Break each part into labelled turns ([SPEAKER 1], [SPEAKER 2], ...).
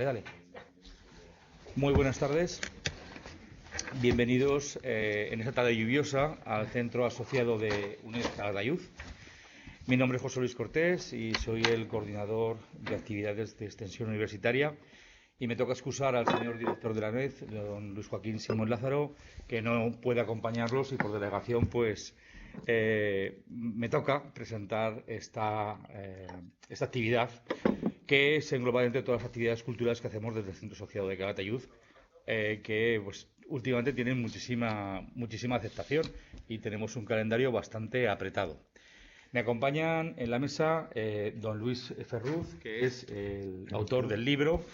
[SPEAKER 1] Dale. Muy buenas tardes. Bienvenidos en esta tarde lluviosa al Centro Asociado de UNED Calatayud. Mi nombre es José Luis Cortés y soy el coordinador de actividades de extensión universitaria. Y me toca excusar al señor director de la UNED, don Luis Joaquín Simón Lázaro, que no puede acompañarlos y por delegación me toca presentar esta actividad que se engloba entre todas las actividades culturales que hacemos desde el Centro Asociado de Calatayud, que últimamente tienen muchísima aceptación y tenemos un calendario bastante apretado. Me acompañan en la mesa don Luis Ferruz, que es el autor del libro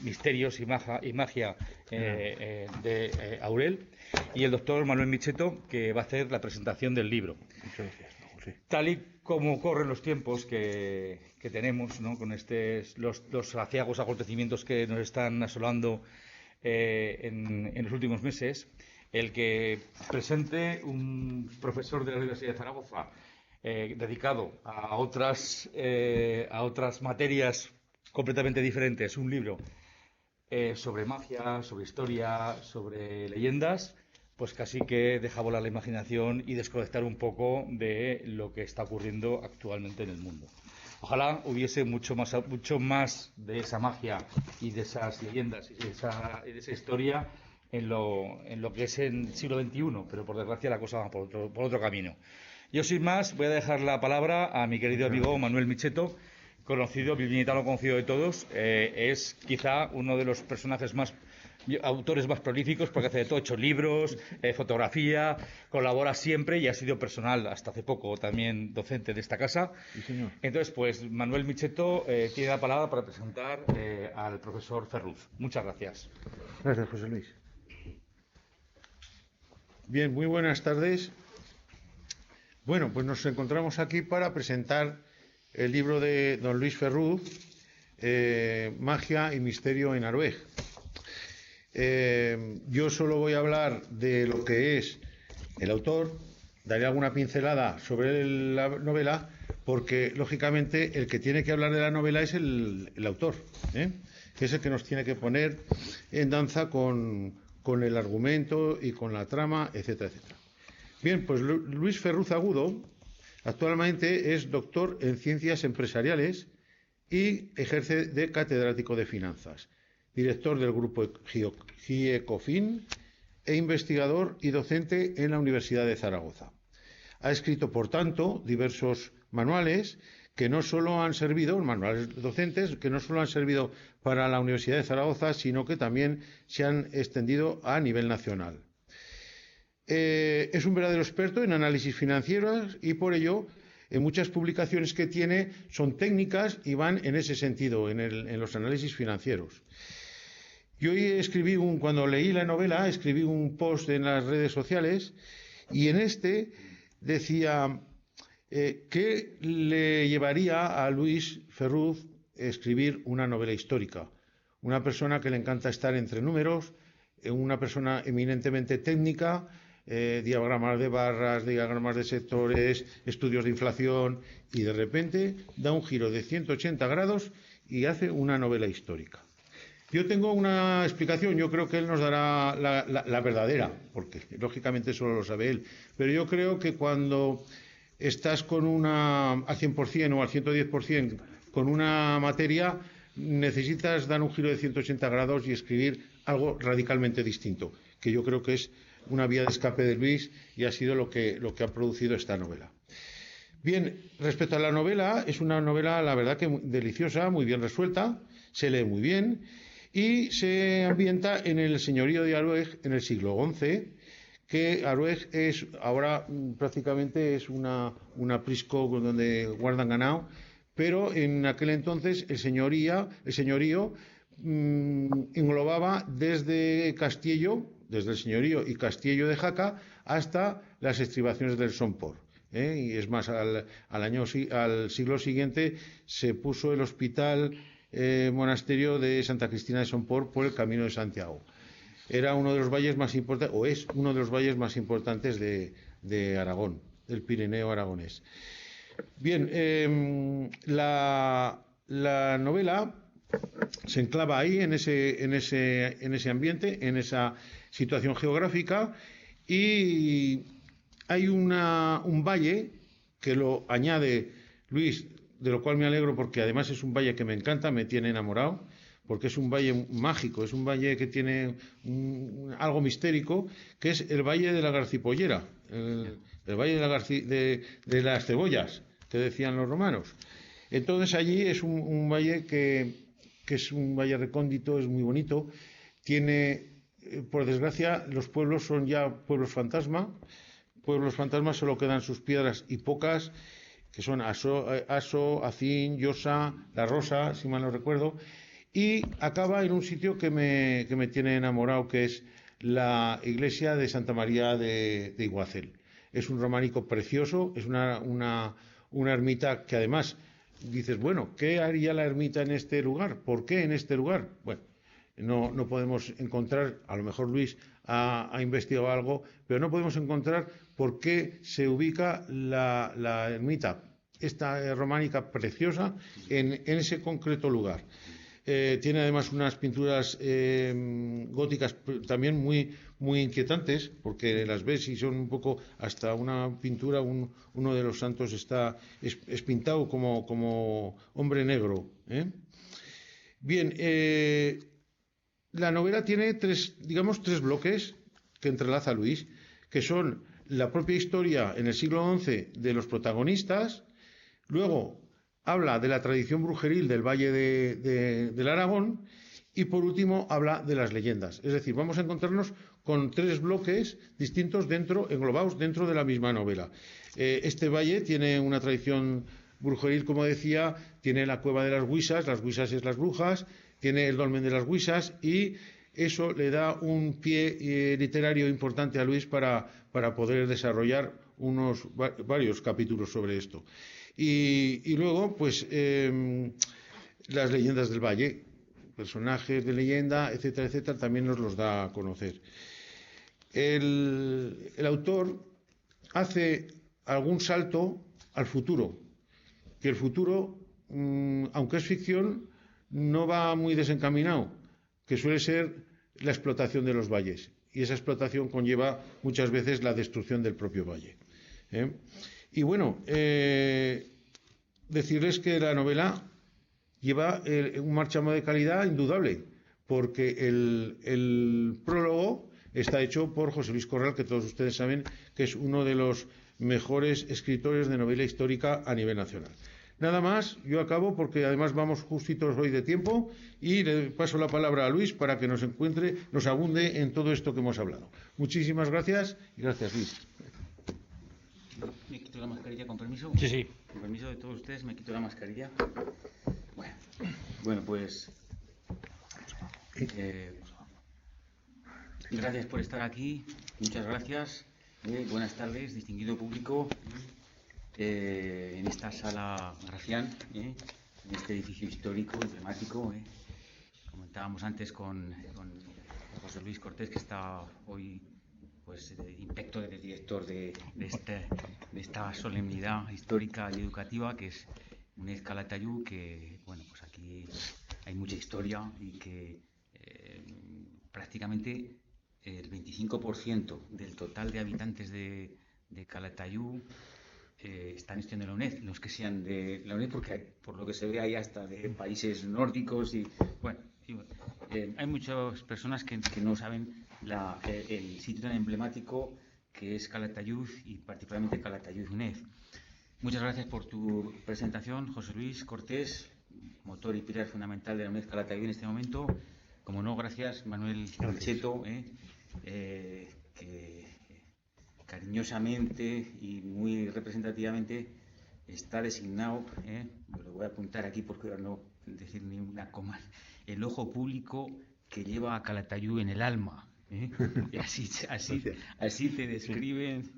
[SPEAKER 1] Misterios y Magia de Aurel, y el doctor Manuel Micheto, que va a hacer la presentación del libro.
[SPEAKER 2] Muchas gracias, José.
[SPEAKER 1] Tal y como corren los tiempos que tenemos, ¿no?, con los aciagos acontecimientos que nos están asolando en los últimos meses, el que presente un profesor de la Universidad de Zaragoza dedicado a otras materias completamente diferentes, un libro sobre magia, sobre historia, sobre leyendas, pues casi que deja volar la imaginación y desconectar un poco de lo que está ocurriendo actualmente en el mundo. Ojalá hubiese mucho más de esa magia y de esas leyendas y de esa historia en lo que es el siglo XXI, pero por desgracia la cosa va por otro camino. Yo, sin más, voy a dejar la palabra a mi querido amigo Manuel Micheto, bilbainitano conocido de todos. Es quizá uno de los autores más prolíficos, porque hace de todo, ha hecho libros, fotografía, colabora siempre y ha sido personal hasta hace poco también docente de esta casa.
[SPEAKER 2] Sí, señor.
[SPEAKER 1] Entonces, pues Manuel Micheto tiene la palabra para presentar al profesor Ferruz. Muchas gracias.
[SPEAKER 2] Gracias, José Luis. Bien, muy buenas tardes. Bueno, pues nos encontramos aquí para presentar el libro de don Luis Ferruz, Magia y Misterio en Arueg. Yo solo voy a hablar de lo que es el autor, daré alguna pincelada sobre la novela, porque lógicamente el que tiene que hablar de la novela es el autor, que es el que nos tiene que poner en danza con el argumento y con la trama, etcétera, etcétera. Bien, pues Luis Ferruz Agudo actualmente es doctor en Ciencias Empresariales y ejerce de catedrático de Finanzas, director del grupo GIECOFIN e investigador y docente en la Universidad de Zaragoza. Ha escrito, por tanto, diversos manuales que no solo han servido, manuales docentes, que no solo han servido para la Universidad de Zaragoza, sino que también se han extendido a nivel nacional. Es un verdadero experto en análisis financieros y por ello muchas publicaciones que tiene son técnicas y van en ese sentido, en los análisis financieros. Yo cuando leí la novela, escribí un post en las redes sociales y en este decía ¿qué le llevaría a Luis Ferruz escribir una novela histórica? Una persona que le encanta estar entre números, una persona eminentemente técnica, diagramas de barras, diagramas de sectores, estudios de inflación, y de repente da un giro de 180 grados y hace una novela histórica. Yo tengo una explicación, yo creo que él nos dará la verdadera, porque lógicamente solo lo sabe él, pero yo creo que cuando estás al 100% o al 110% con una materia, necesitas dar un giro de 180 grados y escribir algo radicalmente distinto, que yo creo que es una vía de escape de Luis y ha sido lo que ha producido esta novela. Bien, respecto a la novela, es una novela, la verdad, que deliciosa, muy bien resuelta, se lee muy bien y se ambienta en el señorío de Arueg en el siglo XI, que Arueg es ahora prácticamente es una aprisco donde guardan ganado, pero en aquel entonces el señorío englobaba desde el señorío y Castillo de Jaca hasta las estribaciones del Somport. Y es más, al siglo siguiente se puso el hospital monasterio de Santa Cristina de Somport por el Camino de Santiago. Era uno de los valles más importantes, o es uno de los valles más importantes de Aragón, del Pirineo aragonés. Bien, la novela se enclava ahí en ese ambiente, en esa situación geográfica, y hay un valle que lo añade Luis, de lo cual me alegro porque además es un valle que me encanta, me tiene enamorado, porque es un valle mágico, es un valle que tiene algo mistérico, que es el valle de la Garcipollera, el valle de las cebollas, que decían los romanos. Entonces allí es un valle que es un valle recóndito, es muy bonito, tiene, por desgracia, los pueblos son ya pueblos fantasmas solo quedan sus piedras y pocas, que son Aso, Acín, Llosa, La Rosa, si mal no recuerdo, y acaba en un sitio que me tiene enamorado, que es la iglesia de Santa María de Iguacel. Es un románico precioso, es una ermita que además dices, bueno, ¿qué haría la ermita en este lugar? ¿Por qué en este lugar? Bueno, no podemos encontrar, a lo mejor Luis ha investigado algo, pero no podemos encontrar por qué se ubica la ermita, esta románica preciosa, en ese concreto lugar. Tiene además unas pinturas góticas también muy inquietantes, porque las ves y son un poco, hasta una pintura, uno de los santos es pintado como hombre negro. Bien, la novela tiene tres bloques que entrelaza Luis, que son la propia historia en el siglo XI de los protagonistas, luego habla de la tradición brujeril del Valle del Aragón y por último habla de las leyendas. Es decir, vamos a encontrarnos con tres bloques distintos englobados dentro de la misma novela. Este valle tiene una tradición brujeril, como decía, tiene la cueva de las Huisas es las brujas, tiene el dolmen de las Huisas y eso le da un pie literario importante a Luis para poder desarrollar varios capítulos sobre esto. Y luego, pues, las leyendas del valle, personajes de leyenda, etcétera, etcétera, también nos los da a conocer. El autor hace algún salto al futuro, que el futuro, aunque es ficción, no va muy desencaminado, que suele ser la explotación de los valles. Y esa explotación conlleva muchas veces la destrucción del propio valle. Y bueno, decirles que la novela lleva un marchamo de calidad indudable, porque el prólogo está hecho por José Luis Corral, que todos ustedes saben que es uno de los mejores escritores de novela histórica a nivel nacional. Nada más, yo acabo porque además vamos justitos hoy de tiempo y le paso la palabra a Luis para que nos abunde en todo esto que hemos hablado. Muchísimas gracias y gracias, Luis.
[SPEAKER 3] Me quito la mascarilla, con permiso.
[SPEAKER 1] Sí, sí.
[SPEAKER 3] Con permiso de todos ustedes, me quito la mascarilla. Bueno, pues gracias por estar aquí. Muchas gracias. Buenas tardes, distinguido público. En esta sala Gracián, en este edificio histórico, emblemático. Comentábamos antes con José Luis Cortés, que está hoy pues inspector de director de esta solemnidad histórica y educativa que es UNED Calatayud, que bueno, pues aquí hay mucha historia y que prácticamente el 25% del total de habitantes de Calatayud están estudiando en la UNED, los que sean de la UNED, porque por lo que se ve hay hasta de países nórdicos y bueno, hay muchas personas que no saben el sitio tan emblemático que es Calatayud y particularmente Calatayud UNED. Muchas gracias por tu presentación, José Luis Cortés, motor y pilar fundamental de la UNED Calatayud en este momento. Como no, gracias Manuel Cheto, que cariñosamente y muy representativamente está designado, lo voy a apuntar aquí porque no decir ni una coma, el ojo público que lleva a Calatayud en el alma. Y así te describen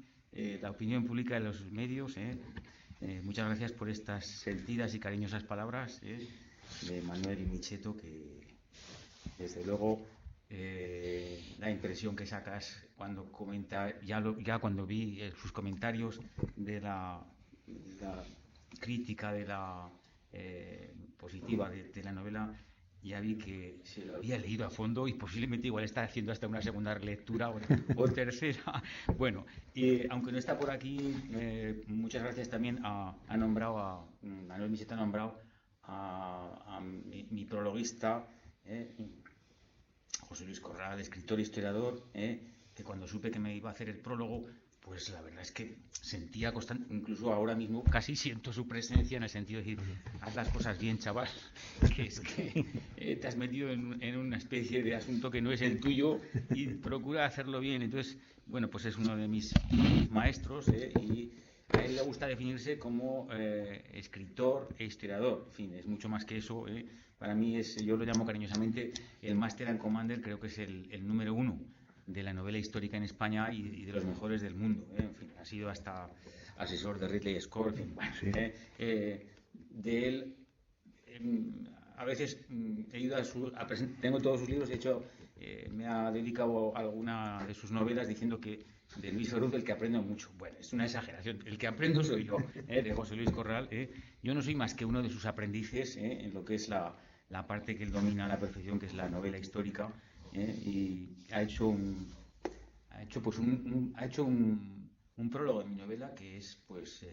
[SPEAKER 3] la opinión pública de los medios. Muchas gracias por estas sentidas y cariñosas palabras de Manuel y Micheto, que desde luego la impresión que sacas cuando comenta, ya cuando vi sus comentarios de la crítica de la positiva de la novela, ya vi que se lo había leído a fondo y posiblemente igual está haciendo hasta una segunda lectura o tercera. Bueno, aunque no está por aquí, muchas gracias también ha nombrado Manuel Micheto ha nombrado a mi prologuista, José Luis Corral, escritor e historiador, que cuando supe que me iba a hacer el prólogo, pues la verdad es que sentía constante, incluso ahora mismo casi siento su presencia en el sentido de decir, haz las cosas bien, chaval, que es que te has metido en una especie de asunto que no es el tuyo y procura hacerlo bien. Entonces, bueno, pues es uno de mis maestros, y a él le gusta definirse como escritor e historiador. En fin, es mucho más que eso. Para mí yo lo llamo cariñosamente el Master and Commander, creo que es el número 1 de la novela histórica en España y de los mejores del mundo. En fin, ha sido hasta asesor de Ridley Scott. En fin, bueno, sí. De él, a veces he ido tengo todos sus libros. De hecho, me ha dedicado alguna de sus novelas diciendo que de Luis Ferruz del que aprendo mucho. Bueno, es una exageración. El que aprendo soy yo, de José Luis Corral. Yo no soy más que uno de sus aprendices en lo que es la parte que él domina a la perfección, que es la novela histórica. Y ha hecho un prólogo de mi novela que es, pues,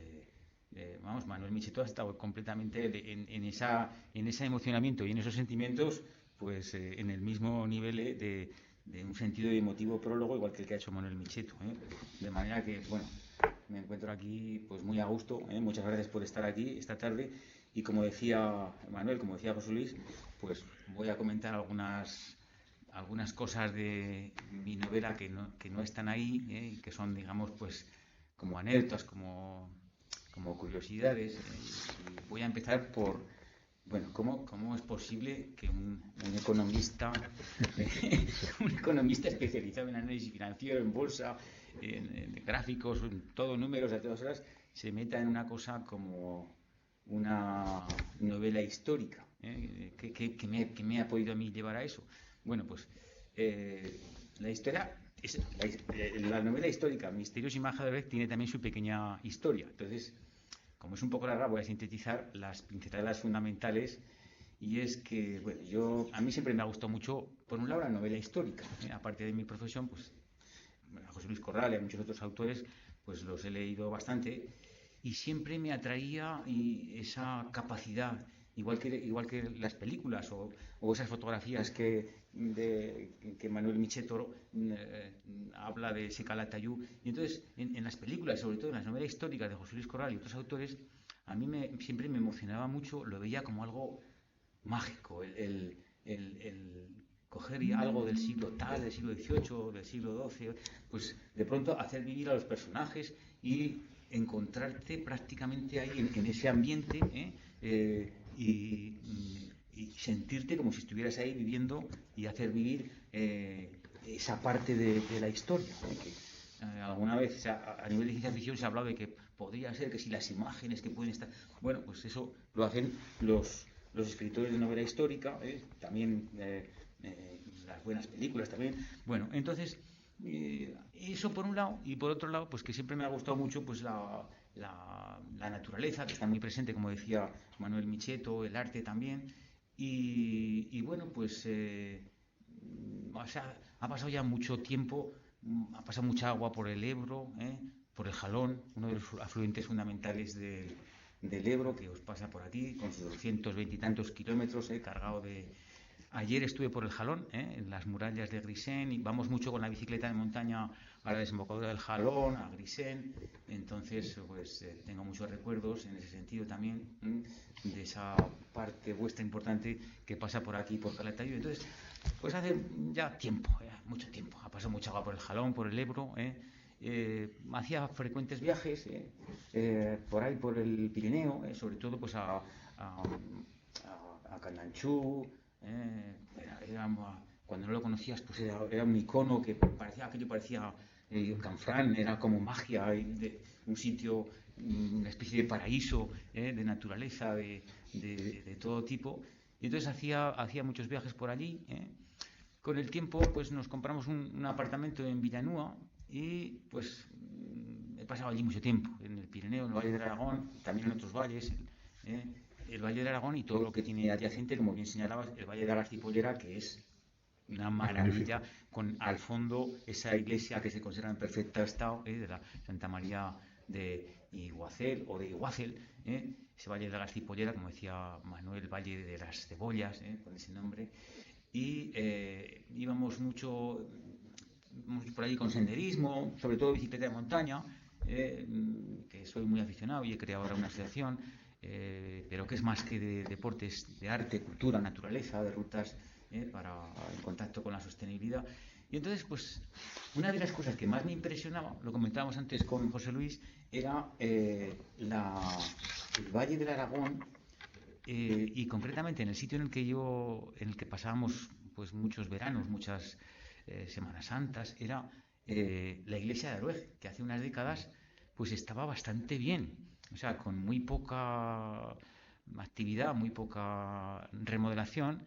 [SPEAKER 3] vamos, Manuel Micheto ha estado completamente en ese emocionamiento y en esos sentimientos, pues, en el mismo nivel de un sentido y emotivo prólogo, igual que el que ha hecho Manuel Micheto. De manera que, bueno, me encuentro aquí, pues, muy a gusto. Muchas gracias por estar aquí esta tarde. Y como decía Manuel, como decía José Luis, pues voy a comentar algunas cosas de mi novela que no están ahí, que son, digamos, pues como anécdotas, como curiosidades. Y voy a empezar por, bueno, ¿cómo es posible que un economista un economista especializado en análisis financiero, en bolsa, en gráficos, en todo, números a todas horas, se meta en una cosa como una novela histórica? ¿Qué me ha podido a mí llevar a eso? Bueno, pues la historia, la novela histórica Misterios y magia de Brecht tiene también su pequeña historia. Entonces, como es un poco larga, voy a sintetizar las pinceladas fundamentales. Y es que, bueno, a mí siempre me ha gustado mucho, por un lado, la novela histórica. Aparte de mi profesión, pues a José Luis Corral y a muchos otros autores, pues los he leído bastante. Y siempre me atraía esa capacidad, igual que las películas o esas fotografías que Manuel Micheto habla de ese Calatayud. Y entonces, en las películas, sobre todo en las novelas históricas de José Luis Corral y otros autores, a mí siempre me emocionaba mucho, lo veía como algo mágico, el coger algo del siglo tal, del siglo XVIII, del siglo XII, pues de pronto hacer vivir a los personajes y encontrarte prácticamente ahí en ese ambiente, y sentirte como si estuvieras ahí viviendo y hacer vivir esa parte de la historia. Alguna vez a nivel de ciencia ficción se ha hablado de que podría ser que si las imágenes que pueden estar... Bueno, pues eso lo hacen los escritores de novela histórica, también las buenas películas también. Bueno, entonces... eso por un lado, y por otro lado, pues que siempre me ha gustado mucho, pues la naturaleza, que está muy presente, como decía Manuel Micheto, el arte también. Y bueno, pues o sea, ha pasado ya mucho tiempo, ha pasado mucha agua por el Ebro, por el Jalón, uno de los afluentes fundamentales del Ebro, que os pasa por aquí con sus 220 y tantos kilómetros, cargado de... Ayer estuve por el Jalón, en las murallas de Grisén, y vamos mucho con la bicicleta de montaña a la desembocadura del Jalón, a Grisén. Entonces, pues tengo muchos recuerdos en ese sentido también, de esa parte vuestra importante que pasa por aquí, por Calatayud. Entonces, pues hace ya tiempo, mucho tiempo, ha pasado mucha agua por el Jalón, por el Ebro. Hacía frecuentes viajes por ahí, por el Pirineo, sobre todo pues a Candanchú. Cuando no lo conocías, pues era un icono que parecía Canfrán, era como magia, un sitio, una especie de paraíso, de naturaleza, de todo tipo. Y entonces hacía muchos viajes por allí. Con el tiempo, pues nos compramos un apartamento en Villanúa y pues he pasado allí mucho tiempo, en el Pirineo, en el Valle del Aragón, también en otros valles. el Valle del Aragón y todo lo que tiene adyacente, como bien señalabas, el Valle de la Cipollera, que es una maravilla, con al fondo esa iglesia que se conserva en perfecto estado, de la Santa María de Iguacel o de Iguacel, ese Valle de la Cipollera, como decía Manuel, Valle de las Cebollas, con ese nombre. Y íbamos mucho por allí con senderismo, sobre todo bicicleta de montaña, que soy muy aficionado y he creado ahora una asociación, pero que es más que de deportes, de arte, cultura, naturaleza, de rutas para en contacto con la sostenibilidad. Y entonces, pues, una de las cosas que más me impresionaba, lo comentábamos antes con José Luis, era el Valle del Aragón, y concretamente en el sitio en el que pasábamos pues muchos veranos, muchas Semanas Santas, era la iglesia de Arueg, que hace unas décadas pues estaba bastante bien, o sea, con muy poca actividad, muy poca remodelación.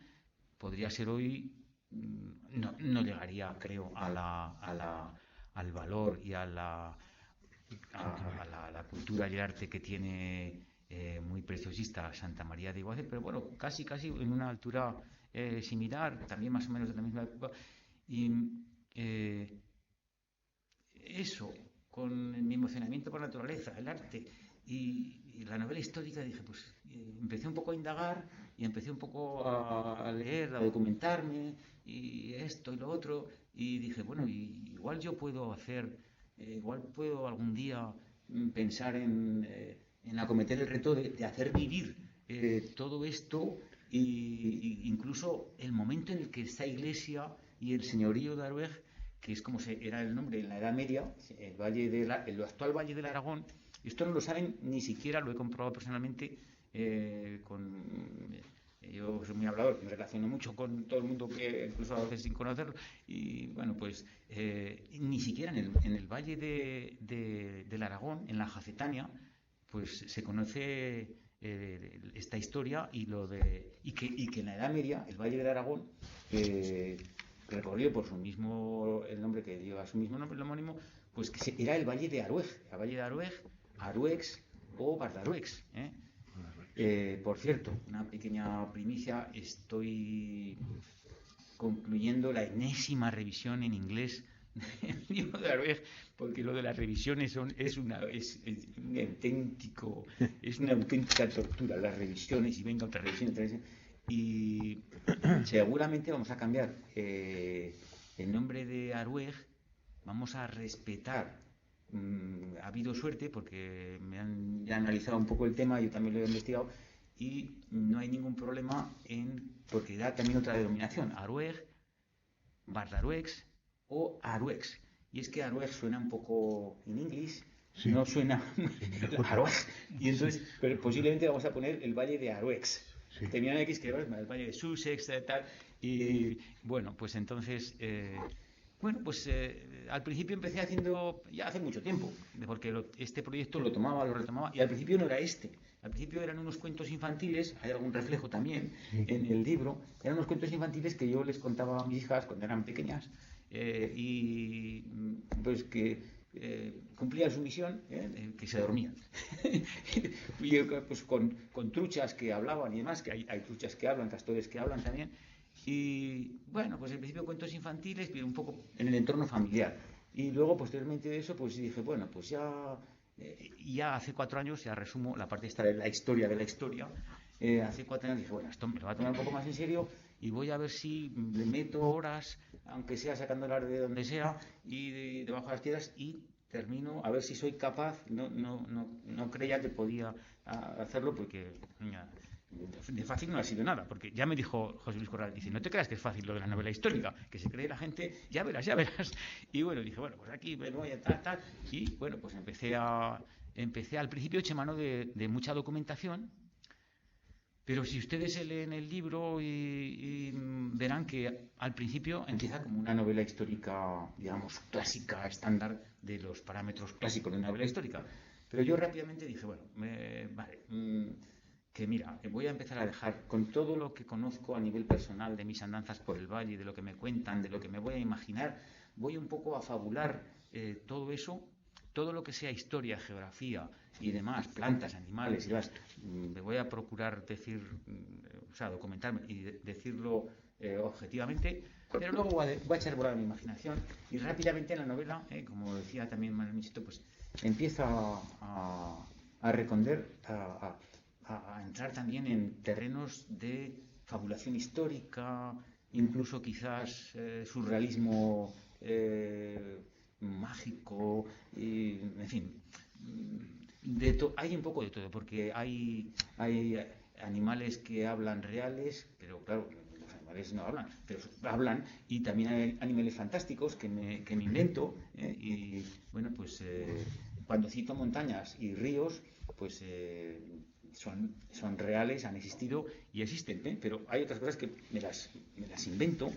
[SPEAKER 3] Podría ser hoy, no llegaría, creo, al valor y a la cultura y el arte que tiene muy preciosista Santa María de Iguacel, pero bueno, casi en una altura similar, también más o menos de la misma época. Y eso, con mi emocionamiento por la naturaleza, el arte y la novela histórica, dije, pues empecé un poco a indagar y empecé un poco a leer, a documentarme y esto y lo otro, y dije, bueno, igual yo puedo igual puedo algún día pensar en acometer el reto de hacer vivir todo esto, y incluso el momento en el que esta iglesia y el señorío de Arueg, que es como era el nombre en la Edad Media, el actual Valle del Aragón. Esto no lo saben ni siquiera, lo he comprobado personalmente. Yo soy muy hablador, me relaciono mucho con todo el mundo, que incluso a veces sin conocerlo, y bueno, pues ni siquiera en el Valle del Aragón, en la Jacetania, pues se conoce esta historia, y que en la Edad Media el Valle del Aragón, recorrido por su mismo, el nombre que lleva su mismo nombre, el homónimo, pues que era el Valle de Arueg, el Valle de Arueg, Aruex o Bardaruex. Por cierto, una pequeña primicia: estoy concluyendo la enésima revisión en inglés del libro de Arueg, porque lo de las revisiones es una auténtica tortura, las revisiones, y venga otra revisión, y seguramente vamos a cambiar el nombre de Arueg, vamos a respetar. Ha habido suerte porque me han ya analizado un poco el tema, yo también lo he investigado, y no hay ningún problema porque da también otra denominación: Arueg, Bardaruex o Aruex. Y es que Arueg suena un poco en inglés, sí. No suena Arueg, y entonces pero posiblemente vamos a poner el Valle de Aruex. Sí. Termina en X, que es el Valle de Sussex, tal, y bueno, pues entonces al principio empecé haciendo, ya hace mucho tiempo, porque este proyecto lo retomaba, y al principio no era este. Al principio eran unos cuentos infantiles, hay algún reflejo también en el libro, eran unos cuentos infantiles que yo les contaba a mis hijas cuando eran pequeñas, y pues que cumplían su misión, que se dormían. Y pues con truchas que hablaban y demás, que hay truchas que hablan, castores que hablan también. Y bueno, pues al principio cuentos infantiles, pero un poco en el entorno familiar. Y luego, posteriormente de eso, pues dije, bueno, pues ya hace 4 años, ya resumo la parte esta de la historia de la historia. Hace 4 años dije, bueno, esto me lo va a tomar un poco más en serio y voy a ver si le meto horas, aunque sea sacándolas de donde sea y debajo de las piedras, y termino, a ver si soy capaz. No creía que podía hacerlo, porque de fácil no ha sido nada, porque ya me dijo José Luis Corral, dice, no te creas que es fácil lo de la novela histórica, que se cree la gente, ya verás. Y bueno, dije, bueno, pues aquí me voy a tal, y bueno, pues empecé al principio eché mano de mucha documentación, pero si ustedes se leen el libro y verán que al principio empieza como una novela histórica, digamos, clásica, estándar, de los parámetros clásicos de una novela histórica, pero yo rápidamente dije, bueno, que mira, voy a empezar a dejar, con todo lo que conozco a nivel personal de mis andanzas por el valle, de lo que me cuentan, de lo que me voy a imaginar, voy un poco a fabular todo eso, todo lo que sea historia, geografía y demás, plantas, animales y demás, me voy a procurar decir, o sea, documentarme y decirlo objetivamente, pero luego voy a echar volar mi imaginación y rápidamente en la novela, como decía también Manuel Micheto, pues empieza a reconder, a entrar también en terrenos de fabulación histórica, incluso quizás surrealismo mágico, en fin, hay un poco de todo, porque hay animales que hablan reales, pero claro, los animales no hablan, pero hablan, y también hay animales fantásticos que me invento, y bueno, pues cuando cito montañas y ríos, pues son reales, han existido y existen, pero hay otras cosas que me las invento,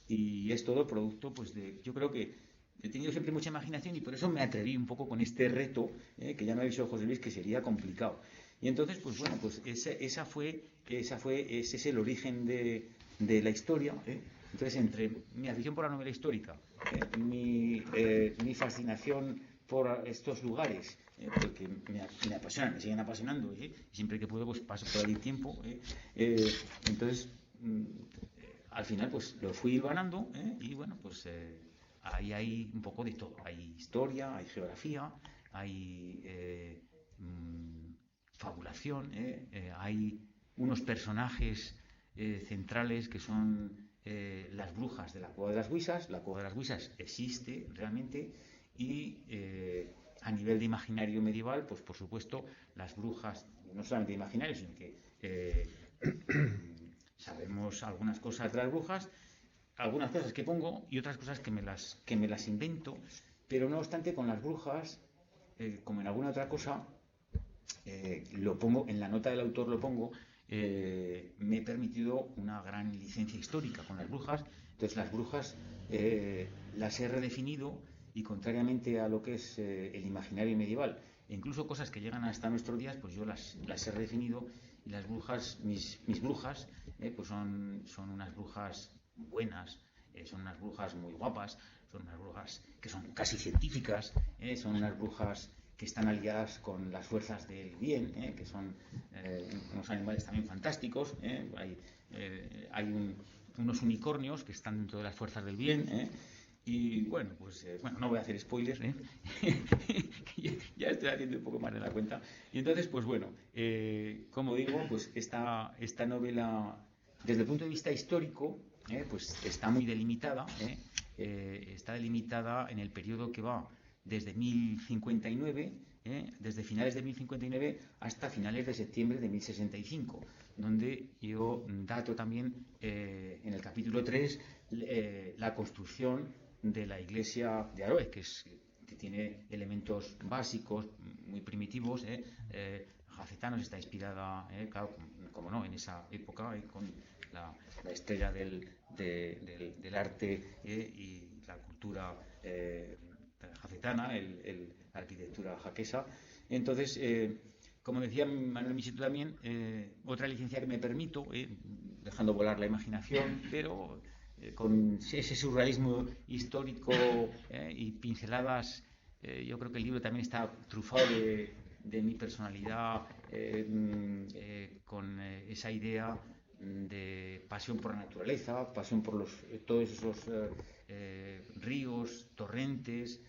[SPEAKER 3] y es todo producto, pues yo creo que he tenido siempre mucha imaginación y por eso me atreví un poco con este reto, que ya me ha dicho José Luis que sería complicado. Y entonces, pues bueno, pues ese es el origen de la historia. Entonces, entre mi afición por la novela histórica, mi fascinación por estos lugares, porque me apasionan, me siguen apasionando, y siempre que puedo pues paso por allí tiempo, entonces al final pues lo fui hilvanando, y bueno, pues ahí hay un poco de todo. Hay historia, hay geografía, hay fabulación, hay unos personajes centrales que son las brujas de la Cueva de las Huisas. La Cueva de las Huisas existe realmente, y a nivel de imaginario medieval, pues por supuesto las brujas, no solamente imaginarios, sino que sabemos algunas cosas de las brujas, algunas cosas que pongo y otras cosas que me las invento, pero no obstante con las brujas, como en alguna otra cosa, lo pongo en la nota del autor, me he permitido una gran licencia histórica con las brujas. Entonces las brujas las he redefinido, y contrariamente a lo que es el imaginario medieval, e incluso cosas que llegan hasta nuestros días, pues yo las he redefinido, y las brujas, mis brujas, pues son unas brujas buenas, son unas brujas muy guapas, son unas brujas que son casi científicas, son unas brujas que están aliadas con las fuerzas del bien, que son unos animales también fantásticos, hay unos unicornios que están dentro de las fuerzas del bien, y bueno, pues no voy a hacer spoilers, ya estoy haciendo un poco más de la cuenta. Y entonces, pues bueno, como digo, pues esta novela, desde el punto de vista histórico, pues está muy delimitada, está delimitada en el periodo que va desde 1059, desde finales de 1059 hasta finales de septiembre de 1065, donde yo dato también en el capítulo 3 la construcción de la iglesia de Aroez, que tiene elementos básicos muy primitivos. Jacetanos está inspirada, claro, como no, en esa época, con la estrella del arte, y la cultura jacetana, la arquitectura jaquesa. Entonces, como decía Manuel Micheto también, otra licencia que me permito, dejando volar la imaginación, pero con ese surrealismo histórico, y pinceladas. Yo creo que el libro también está trufado de mi personalidad, con esa idea de pasión por la naturaleza, pasión por todos esos ríos, torrentes,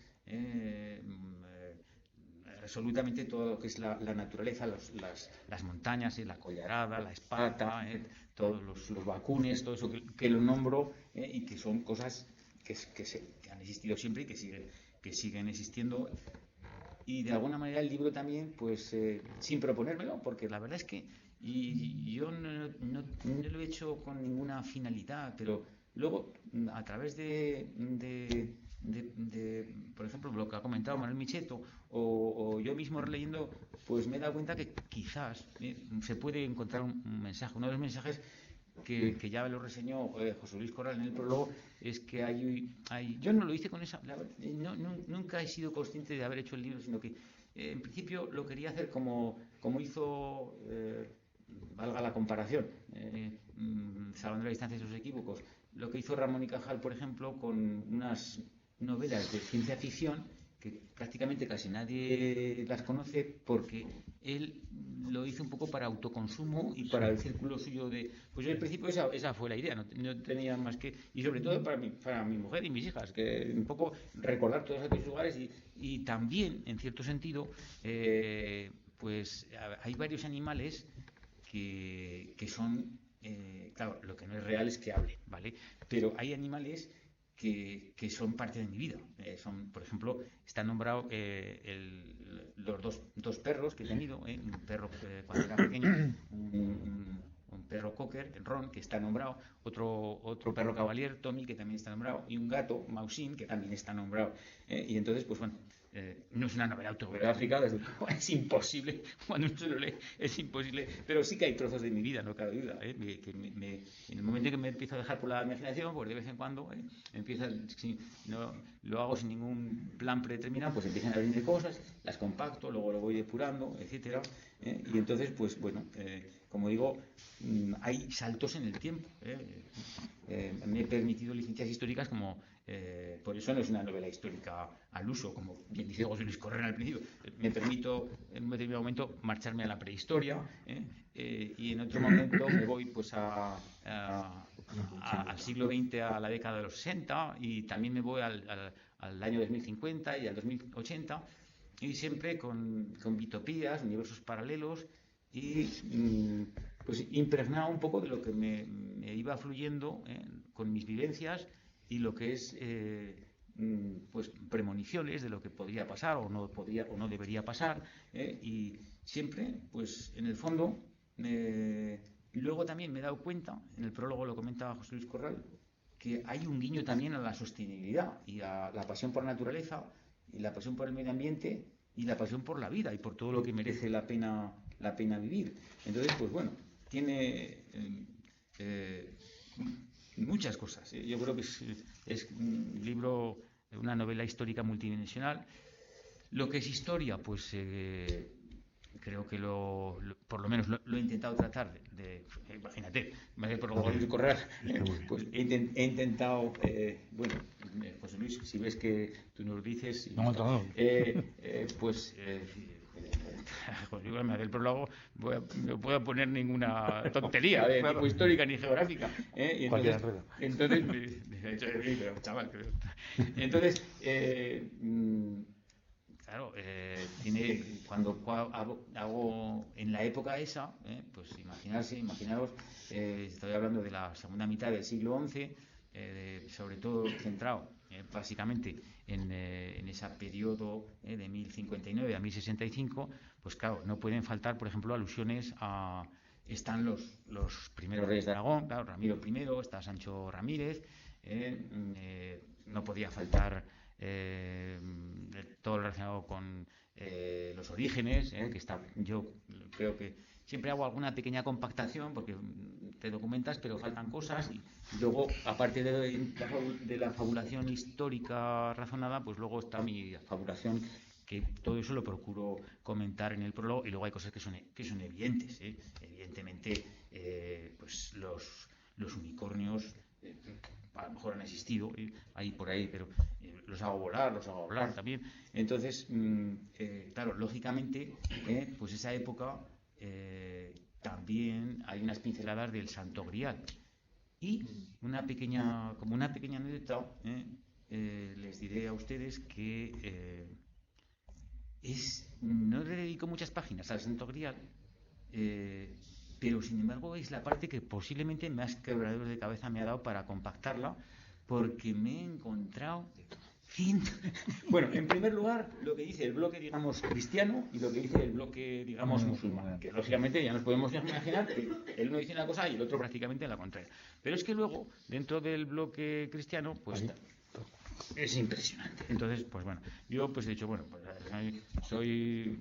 [SPEAKER 3] absolutamente todo lo que es la naturaleza, las montañas, la collarada, la espata, todos los vacunes, todo eso que lo nombro, y que son cosas que han existido siempre y que siguen existiendo. Y de alguna manera el libro también, pues sin proponérmelo, porque la verdad es que yo no lo he hecho con ninguna finalidad, pero luego a través de por ejemplo, lo que ha comentado Manuel Micheto, o yo mismo releyendo, pues me he dado cuenta que quizás se puede encontrar un mensaje. Uno de los mensajes que ya lo reseñó José Luis Corral en el prólogo es que yo no lo hice con esa, nunca he sido consciente de haber hecho el libro, sino que en principio lo quería hacer como hizo, valga la comparación, salvando la distancia de sus equívocos, lo que hizo Ramón y Cajal, por ejemplo, con unas novelas de ciencia ficción que prácticamente casi nadie las conoce, porque él lo hizo un poco para autoconsumo y para el círculo suyo de... Pues yo al principio esa fue la idea, no tenía más que... Y sobre todo para mi mujer y mis hijas, que un poco recordar todos aquellos lugares y también, en cierto sentido, pues hay varios animales que son... claro, lo que no es real es que hablen, ¿vale? Pero hay animales que son parte de mi vida. Son, por ejemplo, está nombrado los dos perros que he tenido, un perro cuando era pequeño, un perro cocker, el Ron, que está nombrado, otro perro cavalier, Tommy, que también está nombrado, y un gato, Mausin, que también está nombrado. Y entonces, pues bueno, no es una novela autobiográfica, es imposible, cuando uno se lo lee es imposible, pero sí que hay trozos de mi vida, no cabe duda, que en el momento que me empiezo a dejar por la imaginación, pues de vez en cuando no lo hago sin ningún plan predeterminado, pues empiezan a venir cosas, las compacto, luego lo voy depurando, etcétera, y entonces, pues bueno, como digo, hay saltos en el tiempo. Me he permitido licencias históricas como... por eso no es una novela histórica al uso, como bien dice José Luis Correa al principio. Me permito en un determinado momento marcharme a la prehistoria, y en otro momento me voy pues al siglo XX, a la década de los 60, y también me voy al año 2050 y al 2080, y siempre con bitopías, universos paralelos, y pues impregnado un poco de lo que me iba fluyendo con mis vivencias y lo que es pues premoniciones de lo que podría pasar o no debería pasar, y siempre pues en el fondo y luego también me he dado cuenta, en el prólogo lo comentaba José Luis Corral, que hay un guiño también a la sostenibilidad y a la pasión por la naturaleza y la pasión por el medio ambiente y la pasión por la vida y por todo lo que merece la pena vivir. Entonces, pues bueno, tiene muchas cosas. Yo creo que es un libro, una novela histórica multidimensional. Lo que es historia, pues creo que por lo menos lo he intentado tratar imagínate, por lo de correr, pues he intentado, bueno, José Luis, si ves que tú nos dices, pues José Luis, me hace el prólogo, no puedo poner ninguna tontería de tipo histórica ni geográfica, y entonces claro, cuando hago en la época esa, pues imaginaros, estoy hablando de la segunda mitad del siglo XI, sobre todo centrado básicamente en ese periodo de 1059 a 1065, pues claro, no pueden faltar, por ejemplo, alusiones a... Están los primeros reyes de Aragón, claro, Ramiro I, está Sancho Ramírez, no podía faltar todo lo relacionado con los orígenes, que está, yo creo que siempre hago alguna pequeña compactación porque te documentas pero faltan cosas, y luego aparte de la fabulación histórica razonada, pues luego está mi fabulación, que todo eso lo procuro comentar en el prólogo, y luego hay cosas que son evidentes, evidentemente, pues los unicornios a lo mejor han existido ahí por ahí, pero los hago volar, los hago hablar también. Entonces, claro, lógicamente, pues esa época también hay unas pinceladas del Santo Grial. Y una pequeña anécdota, les diré a ustedes que no le dedico muchas páginas al Santo Grial, pero sin embargo es la parte que posiblemente más quebraderos de cabeza me ha dado para compactarla, porque me he encontrado bueno, en primer lugar, lo que dice el bloque, digamos, cristiano y lo que dice el bloque, digamos, musulmán, que lógicamente ya nos podemos imaginar que el uno dice una cosa y el otro prácticamente la contraria. Pero es que luego, dentro del bloque cristiano, pues es impresionante. Entonces, pues bueno, yo pues he dicho, bueno, pues soy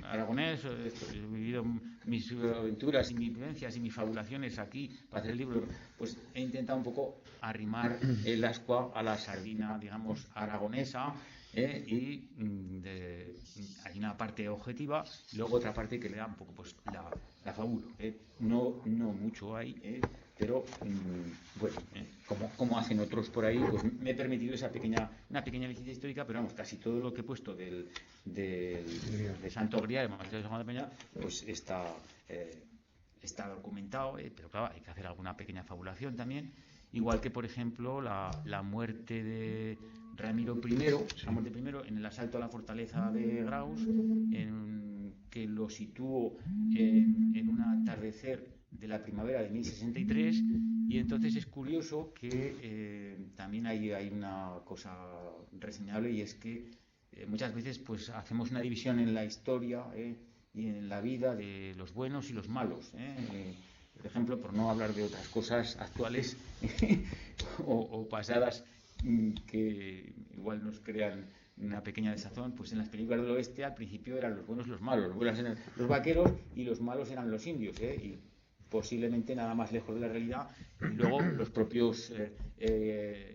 [SPEAKER 3] aragonés, he vivido mis aventuras y mis vivencias y mis fabulaciones aquí para hacer el libro, pues he intentado un poco arrimar el ascua a la sardina, digamos, aragonesa, y hay una parte objetiva, luego otra parte que le da un poco pues la fábula. No no mucho hay, pero bueno, como hacen otros por ahí, pues me he permitido una pequeña licencia histórica, pero vamos, casi todo lo que he puesto de Santo Grial, de Monasterio de San Juan de Peña, pues está documentado, pero claro, hay que hacer alguna pequeña fabulación también, igual que por ejemplo la muerte de Ramiro I, la muerte primero en el asalto a la fortaleza de Graus, que lo situó en un atardecer de la primavera de 1063, y entonces es curioso que también hay una cosa reseñable, y es que muchas veces pues hacemos una división en la historia y en la vida de los buenos y los malos, por ejemplo, por no hablar de otras cosas actuales o pasadas que igual nos crean una pequeña desazón. Pues en las películas del oeste al principio eran los buenos y los malos, los buenos eran los vaqueros y los malos eran los indios, y posiblemente nada más lejos de la realidad. Y luego los propios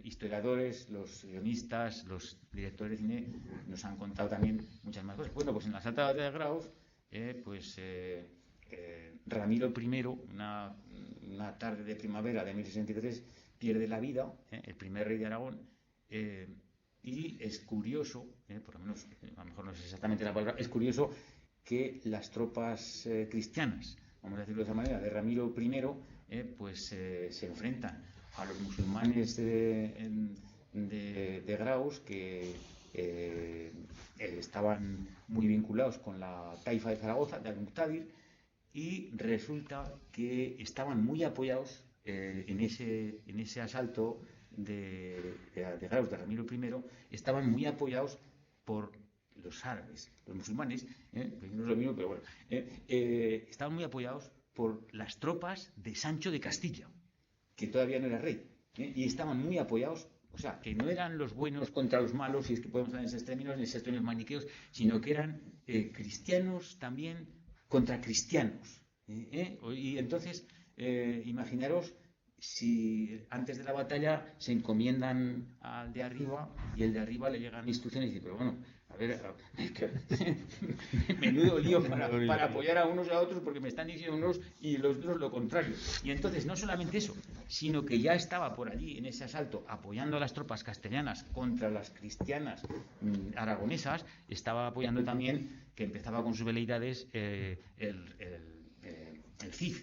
[SPEAKER 3] historiadores, los guionistas, los directores de cine nos han contado también muchas más cosas. Bueno, pues en la Santa Batalla de Graus, Ramiro I, una tarde de primavera de 1063, pierde la vida, el primer rey de Aragón, y es curioso, por lo menos, a lo mejor no es exactamente la palabra, es curioso que las tropas cristianas, vamos a decirlo de esa manera, de Ramiro I, se enfrentan a los musulmanes de Graus, que estaban muy vinculados con la taifa de Zaragoza, de Al-Muqtadir, y resulta que estaban muy apoyados en ese asalto de Graus, de Ramiro I, estaban muy apoyados por los árabes, los musulmanes, no es lo mismo, pero bueno, estaban muy apoyados por las tropas de Sancho de Castilla, que todavía no era rey, y estaban muy apoyados, o sea, que no eran los buenos contra los malos, si es que podemos hablar en esos términos maniqueos, sino que eran cristianos también contra cristianos, y entonces imaginaros si antes de la batalla se encomiendan al de arriba y el de arriba le llegan instrucciones y dice, pero bueno, a ver, menudo lío para apoyar a unos y a otros, porque me están diciendo unos y los otros lo contrario. Y entonces no solamente eso, sino que ya estaba por allí en ese asalto apoyando a las tropas castellanas contra las cristianas aragonesas, estaba apoyando también, que empezaba con sus veleidades, el Cid,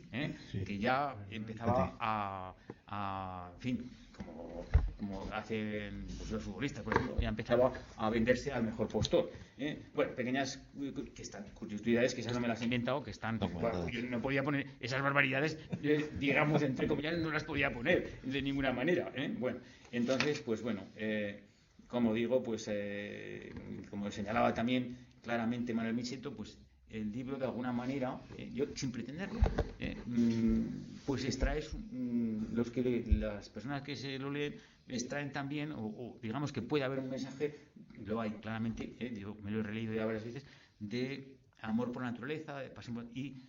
[SPEAKER 3] sí, que ya empezaba en fin, como hacen pues, los futbolistas, por ejemplo, ya empezaba a venderse al mejor postor. Bueno, pequeñas que están curiosidades, que esas no me las he inventado, que están, bueno, yo no podía poner esas barbaridades, digamos, entre comillas, no las podía poner de ninguna manera. Bueno, entonces, pues bueno, como digo, pues como señalaba también claramente Manuel Micheto, pues el libro de alguna manera, yo sin pretenderlo, pues extraes las personas que se lo leen extraen también, o digamos que puede haber un mensaje, lo hay claramente, yo me lo he releído ya varias veces, de amor por la naturaleza, de pasión por, y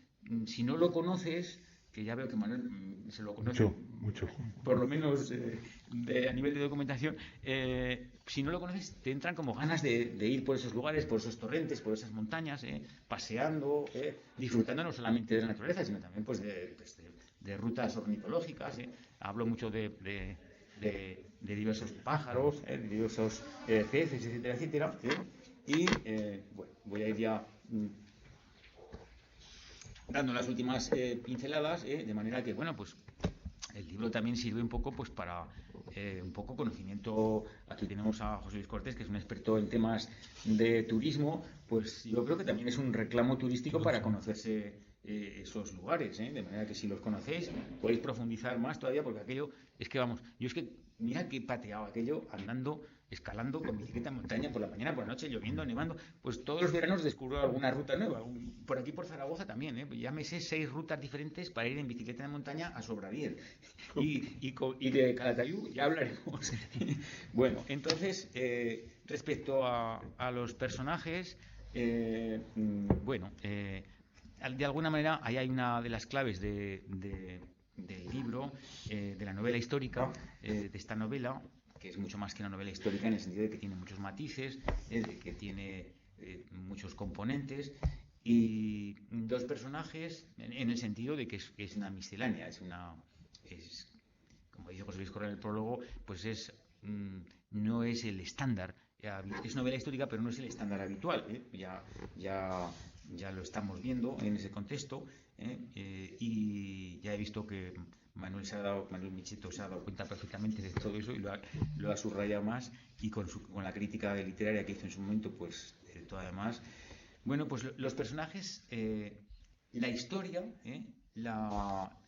[SPEAKER 3] si no lo conoces, que ya veo que Manuel se lo conoce
[SPEAKER 2] mucho.
[SPEAKER 3] Por lo menos a nivel de documentación, si no lo conoces te entran como ganas de ir por esos lugares, por esos torrentes, por esas montañas, paseando, disfrutando no solamente de la naturaleza, sino también pues de rutas ornitológicas. Hablo mucho de diversos pájaros, de diversos peces, etcétera, etcétera. Y bueno, voy a ir ya dando las últimas pinceladas, de manera que, bueno, pues el libro también sirve un poco pues para un poco conocimiento. Aquí tenemos a José Luis Cortés, que es un experto en temas de turismo, pues yo creo que también es un reclamo turístico para conocerse esos lugares, de manera que si los conocéis podéis profundizar más todavía, porque aquello es que, vamos, yo es que mira que pateaba aquello andando, escalando con bicicleta en montaña por la mañana, por la noche, lloviendo, nevando, pues todos los veranos descubro alguna ruta nueva. Por aquí por Zaragoza también, ya me sé 6 rutas diferentes para ir en bicicleta de montaña a Sobradiel. Y de Calatayud ya hablaremos. Bueno, entonces, respecto a los personajes, bueno, de alguna manera ahí hay una de las claves del libro, de la novela histórica, de esta novela, que es mucho más que una novela histórica en el sentido de que tiene muchos matices, de que tiene muchos componentes, y dos personajes en el sentido de que es una miscelánea, como dice José Luis Correa en el prólogo, pues no es el estándar. Es novela histórica, pero no es el estándar habitual. Ya lo estamos viendo en ese contexto, y ya he visto que Manuel Micheto se ha dado cuenta perfectamente de todo eso y lo ha subrayado más, y con la crítica literaria que hizo en su momento, pues todo además. Bueno, pues los personajes, la historia, la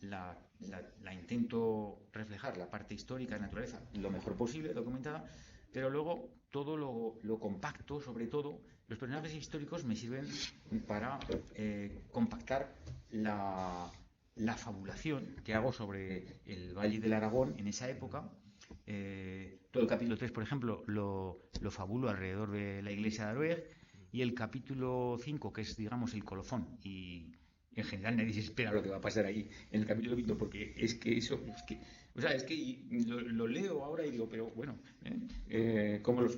[SPEAKER 3] intento reflejar, la parte histórica de naturaleza, lo mejor posible, documentada, pero luego todo lo compacto, sobre todo, los personajes históricos me sirven para compactar la fabulación que hago sobre el Valle del Aragón en esa época. Todo el capítulo 3, por ejemplo, lo fabulo alrededor de la iglesia de Arueg, y el capítulo 5, que es, digamos, el colofón, y en general nadie se espera lo que va a pasar ahí en el capítulo 5, porque es que lo leo ahora y digo, pero bueno,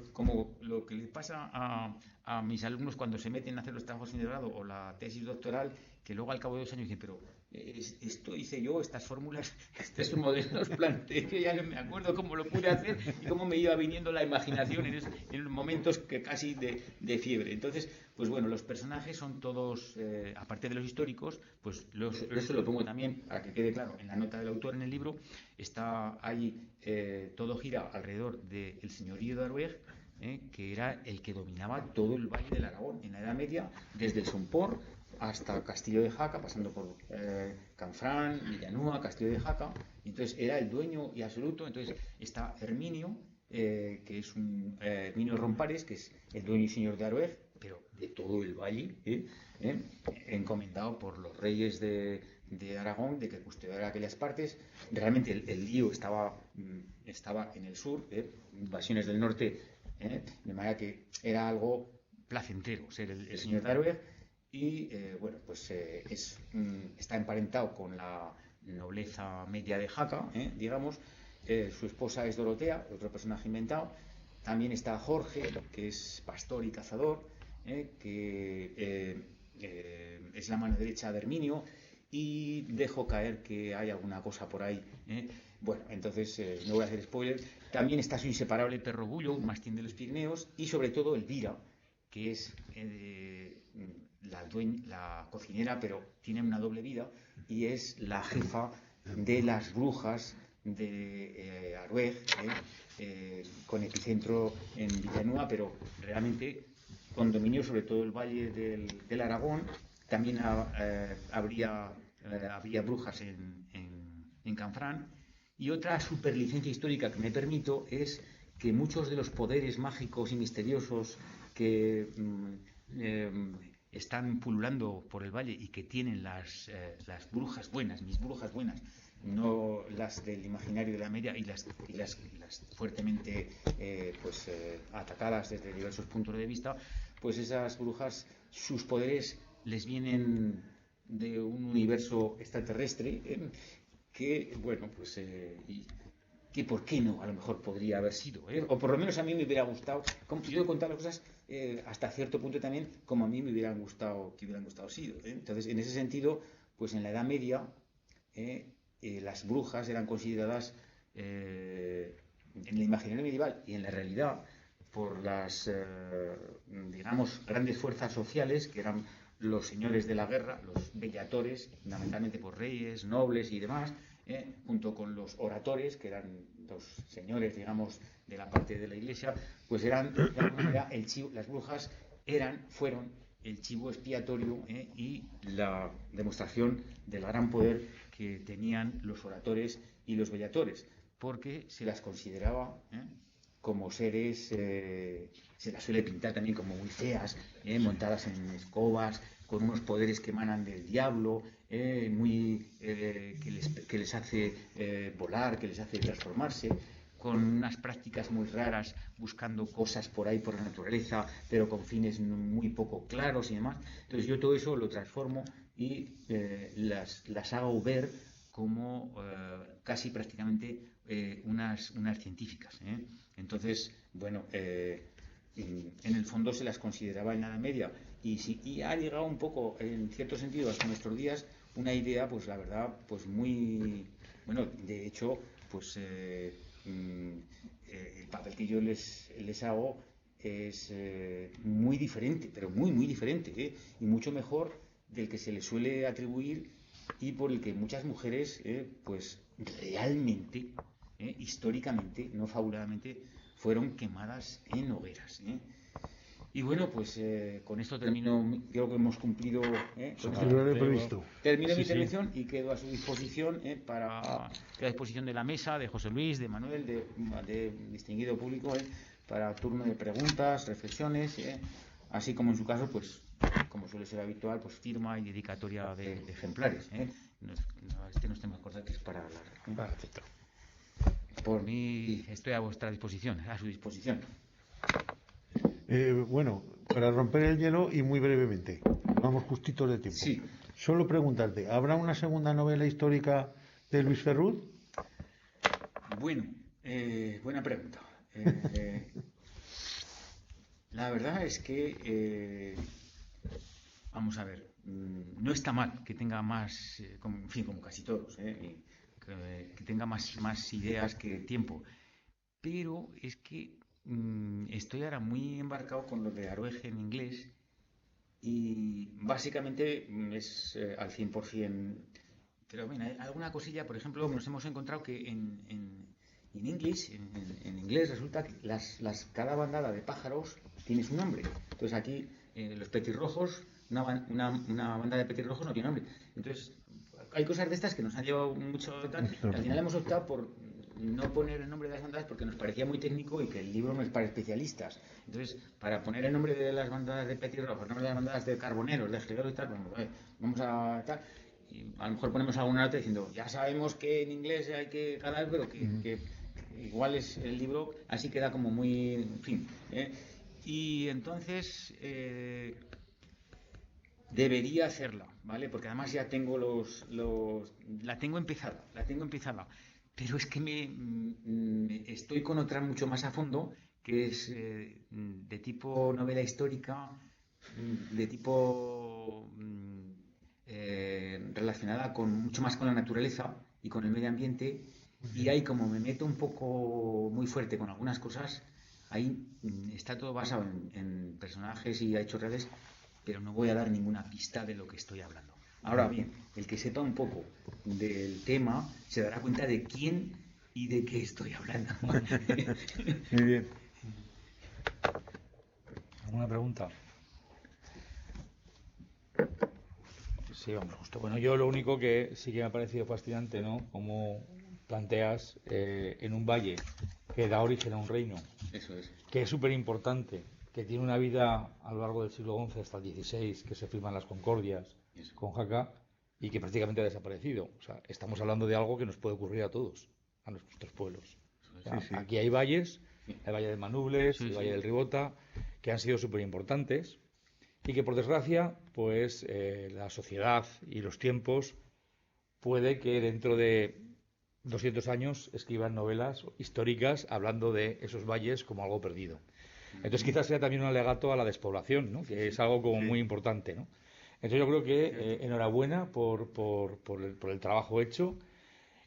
[SPEAKER 3] como lo que le pasa a mis alumnos cuando se meten a hacer los trabajos de grado o la tesis doctoral, que luego al cabo de 2 años dicen, pero esto hice yo, estas fórmulas, estos modelos planteé, que ya no me acuerdo cómo lo pude hacer y cómo me iba viniendo la imaginación en momentos que casi de fiebre. Entonces, pues bueno, los personajes son todos, aparte de los históricos, pues eso lo pongo también para que quede claro en la nota del autor en el libro. Está ahí, todo gira alrededor del señorío de Arueg, que era el que dominaba todo el Valle del Aragón en la Edad Media, desde el Somport hasta Castillo de Jaca, pasando por Canfrán, Villanúa, Castillo de Jaca. Entonces era el dueño y absoluto. Entonces está Herminio, que es Herminio Rompares, que es el dueño y señor de Arueg, pero de todo el valle, encomendado por los reyes de Aragón, de que custodiara aquellas partes. Realmente el lío estaba en el sur, invasiones del norte, de manera que era algo placentero ser el señor de Arueg. Y bueno, pues está emparentado con la nobleza media de Jaca, digamos. Su esposa es Dorotea, otro personaje inventado. También está Jorge, que es pastor y cazador, que es la mano derecha de Herminio, y dejo caer que hay alguna cosa por ahí. Bueno, entonces no voy a hacer spoiler. También está su inseparable perro Bullo, un mastín de los Pirineos, y sobre todo Elvira, que es la cocinera, pero tiene una doble vida, y es la jefa de las brujas de Arueg, con epicentro en Villanúa, pero realmente con dominio sobre todo el valle del Aragón. También habría brujas en Canfrán. Y otra superlicencia histórica que me permito es que muchos de los poderes mágicos y misteriosos que están pululando por el valle y que tienen las brujas buenas, mis brujas buenas, no las del imaginario de la media y las fuertemente atacadas desde diversos puntos de vista, pues esas brujas, sus poderes les vienen de un universo extraterrestre, que bueno, pues que por qué no, a lo mejor podría haber sido, o por lo menos a mí me hubiera gustado. Yo he contado las cosas hasta cierto punto también como a mí me hubieran gustado sido. Entonces, en ese sentido, pues en la Edad Media las brujas eran consideradas en el imaginario medieval y en la realidad por las digamos grandes fuerzas sociales que eran los señores de la guerra, los bellatores, fundamentalmente por reyes, nobles y demás, junto con los oratores, que eran los señores, digamos, de la parte de la iglesia, pues eran, de alguna manera, las brujas fueron el chivo expiatorio y la demostración del gran poder que tenían los oratores y los bellatores, porque se las consideraba como seres, se las suele pintar también como muy feas, montadas en escobas, con unos poderes que emanan del diablo, que les hace volar, que les hace transformarse, con unas prácticas muy raras, buscando cosas por ahí por la naturaleza, pero con fines muy poco claros y demás. Entonces yo todo eso lo transformo y las hago ver como casi prácticamente unas científicas. Entonces, bueno, en el fondo se las consideraba en la Edad Media y ha llegado un poco, en cierto sentido, hasta nuestros días, una idea, pues la verdad, pues muy... Bueno, de hecho, pues el papel que yo les hago es muy diferente, pero muy, muy diferente, y mucho mejor del que se les suele atribuir y por el que muchas mujeres, pues realmente, históricamente, no fabuladamente, fueron quemadas en hogueras. Y bueno, pues con esto termino, creo que hemos cumplido termino mi intervención y quedo a su disposición quedo a disposición de la mesa, de José Luis, de Manuel, de distinguido público, para turno de preguntas, reflexiones, así como en su caso, pues como suele ser habitual, pues firma y dedicatoria de ejemplares. Este no estoy más acordado que es para hablar.
[SPEAKER 1] Perfecto.
[SPEAKER 3] Por mí estoy a vuestra disposición, a su disposición.
[SPEAKER 2] Bueno, para romper el hielo y muy brevemente, vamos justitos de tiempo.
[SPEAKER 3] Sí.
[SPEAKER 2] Solo preguntarte, ¿habrá una segunda novela histórica de Luis Ferrud?
[SPEAKER 3] Bueno, buena pregunta. La verdad es que, vamos a ver, no está mal que tenga más, en fin, como casi todos, que tenga más ideas que tiempo, pero es que estoy ahora muy embarcado con lo de Aroege en inglés y básicamente es al 100%, pero bueno, hay alguna cosilla, por ejemplo, nos hemos encontrado que en inglés resulta que cada bandada de pájaros tiene su nombre. Entonces aquí los petirrojos, una banda de petirrojos no tiene nombre. Entonces hay cosas de estas que nos han llevado mucho tal. Al final hemos optado por no poner el nombre de las bandadas porque nos parecía muy técnico y que el libro no es para especialistas. Entonces, para poner el nombre de las bandadas de petirrojos, el nombre de las bandadas de carboneros, de jilgueros y tal, vamos a tal. Y a lo mejor ponemos alguna nota diciendo, ya sabemos que en inglés hay que calar, pero que igual es el libro, así queda como muy, en fin. Y entonces debería hacerla, ¿vale? Porque además ya tengo la tengo empezada, pero es que estoy con otra mucho más a fondo, que es de tipo novela histórica, de tipo relacionada mucho más con la naturaleza y con el medio ambiente, y ahí como me meto un poco muy fuerte con algunas cosas, ahí está todo basado en personajes y hechos reales, pero no voy a dar ninguna pista de lo que estoy hablando. Ahora bien, el que sepa un poco del tema se dará cuenta de quién y de qué estoy hablando.
[SPEAKER 2] Muy bien.
[SPEAKER 1] ¿Alguna pregunta? Sí, vamos, justo. Bueno, yo lo único que sí que me ha parecido fascinante, ¿no? Como planteas en un valle que da origen a un reino.
[SPEAKER 3] Eso es.
[SPEAKER 1] Que es súper importante, que tiene una vida a lo largo del siglo XI hasta el XVI, que se firman las Concordias con Jaca y que prácticamente ha desaparecido. O sea, estamos hablando de algo que nos puede ocurrir a todos, a nuestros pueblos. O sea,
[SPEAKER 2] Sí.
[SPEAKER 1] Aquí hay valles, el Valle de Manubles, el Valle del Ribota, que han sido súper importantes y que por desgracia, pues la sociedad y los tiempos puede que dentro de 200 años escriban novelas históricas hablando de esos valles como algo perdido. Entonces quizás sea también un alegato a la despoblación, ¿no? Que es algo como muy importante, ¿no? Entonces yo creo que enhorabuena por el trabajo hecho,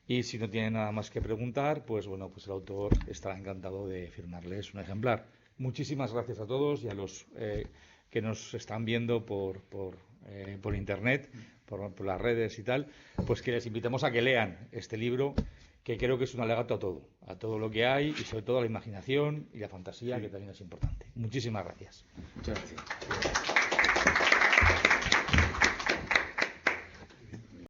[SPEAKER 1] y si no tiene nada más que preguntar, pues bueno, pues el autor estará encantado de firmarles un ejemplar. Muchísimas gracias a todos y a los que nos están viendo por internet, por las redes y tal, pues que les invitamos a que lean este libro, que creo que es un alegato a todo lo que hay y sobre todo a la imaginación y la fantasía, que también es importante. Muchísimas gracias.
[SPEAKER 3] Muchas gracias.